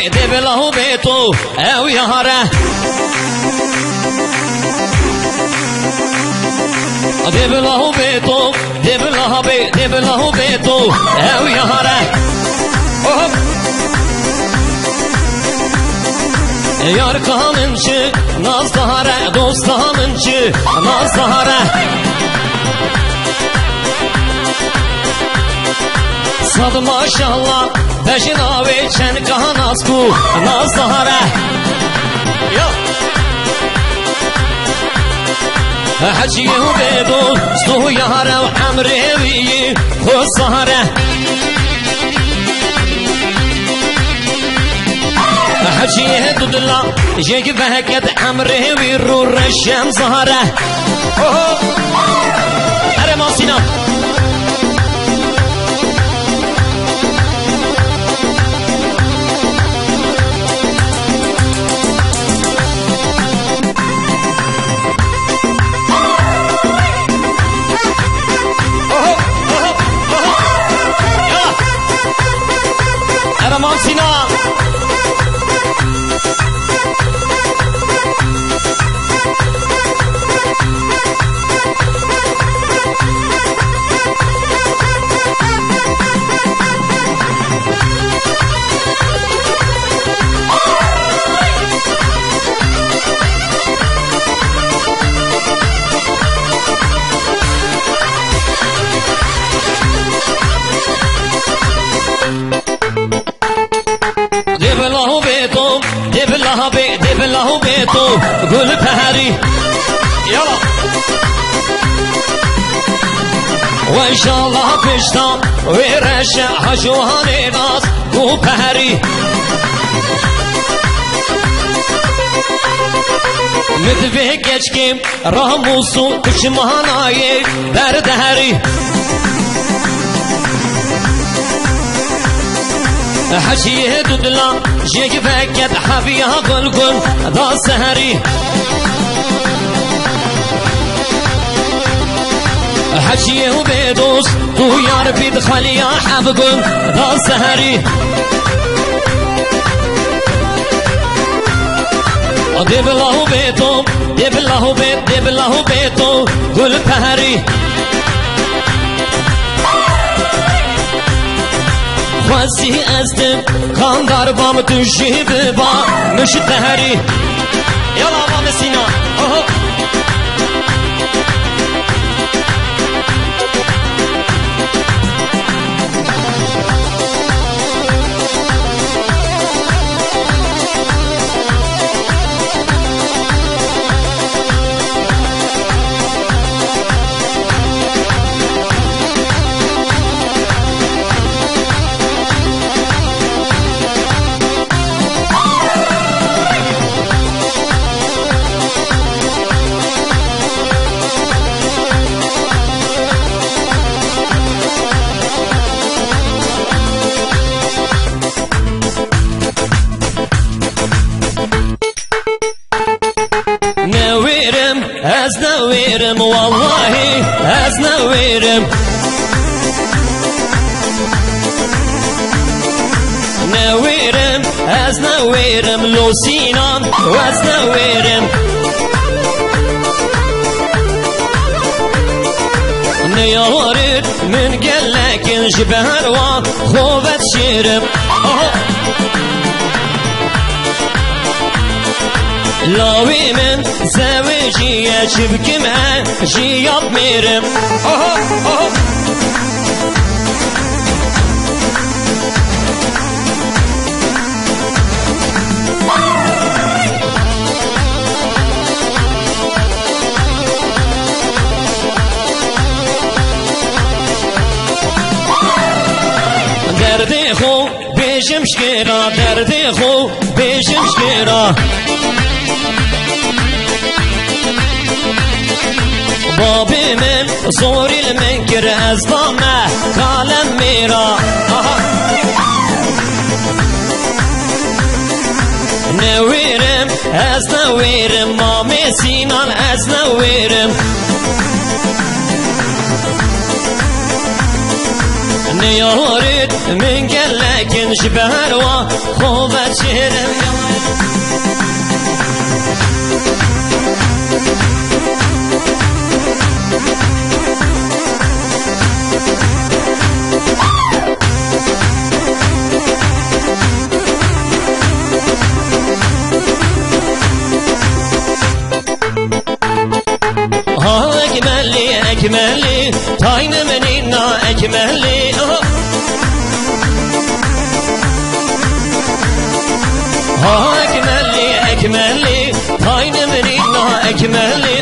بي دبله بيتو او يهره دبله بيتو دبله بي دبله بيتو او يهره Yar kanınçı naz dahare dost kanınçı naz dahare Sad maşallah beşin abi çen kahanasku naz dahare Hacı bedo stu yare ve emrevi khus dahare حجيه دودلا جيك بهكت امره ويرو رشم زهره اره ماسينا اره ماسينا دبله بيتو قول بهاري يلا وإن شاء الله بشتام ويرشع حجوهاني ناس قول بهاري مدفه geçkim rahmusu kışmanayı berdehari حجيه دودلا جيك فكت حبيها قلقل دا سهري حجيه بيدوس تو يار بيد خليا حبقل دا سهري دبله بيتو دبله بيت دبله بيتو قل بهري خواستی ازدم خاندار بام توشی ببا مشت بهری یلا بام سینا نويرم والله از نويرم نويرم از نويرم لو سينام واز نويرم نيارد من قلك جبهر وخوبت شيرم لاوي من زوجية شبكي ما جياب ميرم دردي خو بيجم شكيرا دردي خو بيجم شكيرا بابي من زوري المنكر أزضامه كالم ميرا نويرم از نويرم مامي سينان از نويرم نيارد من قلك شبهروا خوبت شهرم أكملي تاين منينا أكملي أكملي أكملي تاين منينا أكملي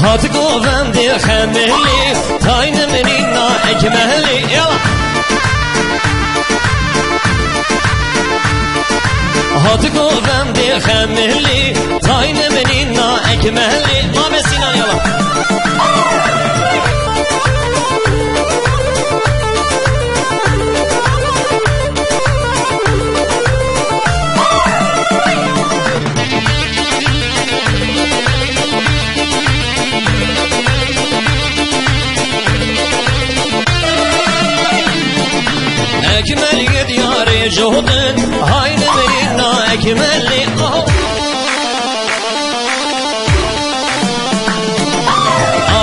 هاتقو فندي خملي تاين منينا أكملي يلا هاتقو فندي خملي تاين منينا أكملي ما مسينا يلا أكملي دياري جهدن هاين منينا أكملي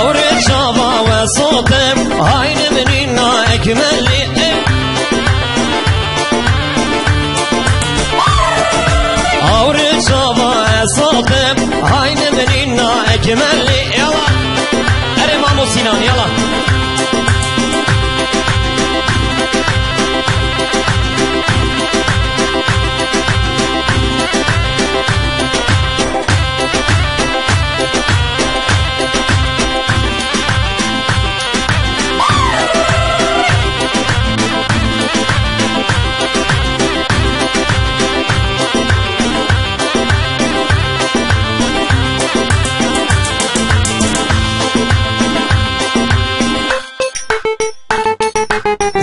أورد شابا وصوتم هاين منينا أكملي أورد شابا وصوتم هاين منينا أكملي يلا أرمامو سينان يلا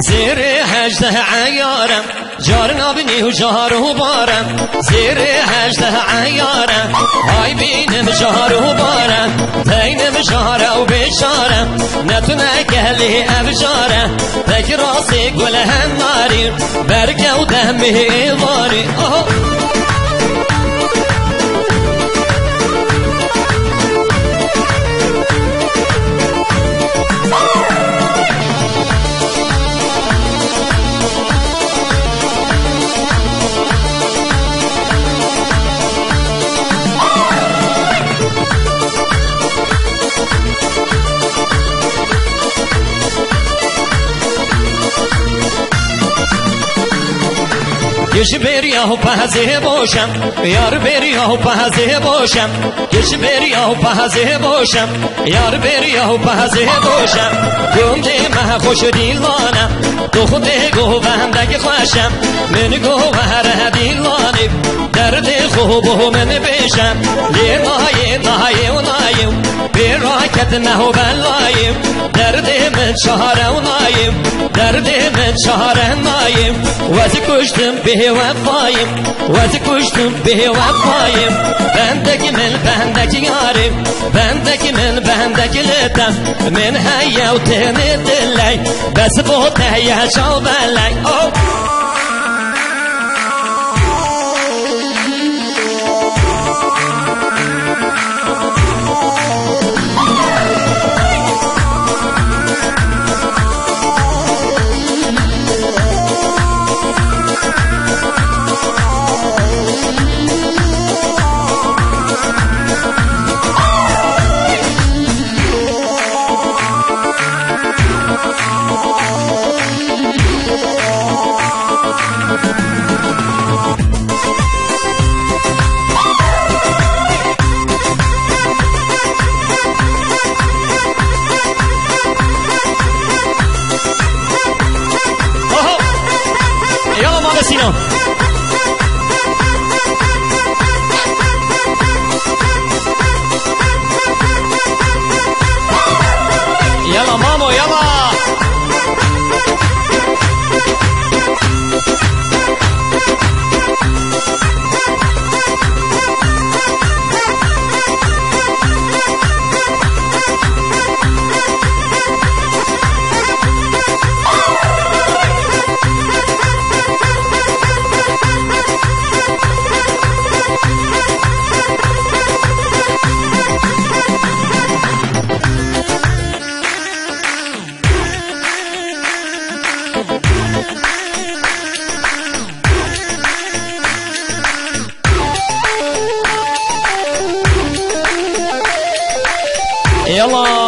زيري هجده عيارم جارنا بني وجاره بارم زيري هجده عيارم هاي بينم جاره بارم بينم جاره وبشارم نتنا كهلي أبجارم ذاك راسي قول هماري بركة ودمه إضاري کش بریاه پهزه باشم یار بریاه پهزه باشم کش بریاه پهزه باشم یار بریاه پهزه باشم گمده مه خوش دیلانم تو خود گوهندگ خوشم من گوهر دیلانم درد خوب من بشم لیمای نهای و نایم براکت نه و بلایم درد من شهر و نایم درد من شهر نایم وز کشتم به وفایم وز کشتم به وفایم بندگی من بندگی یارم بندگی من بندگی لتم من هیا و تن دلی بس بود هیا شو بلی يلا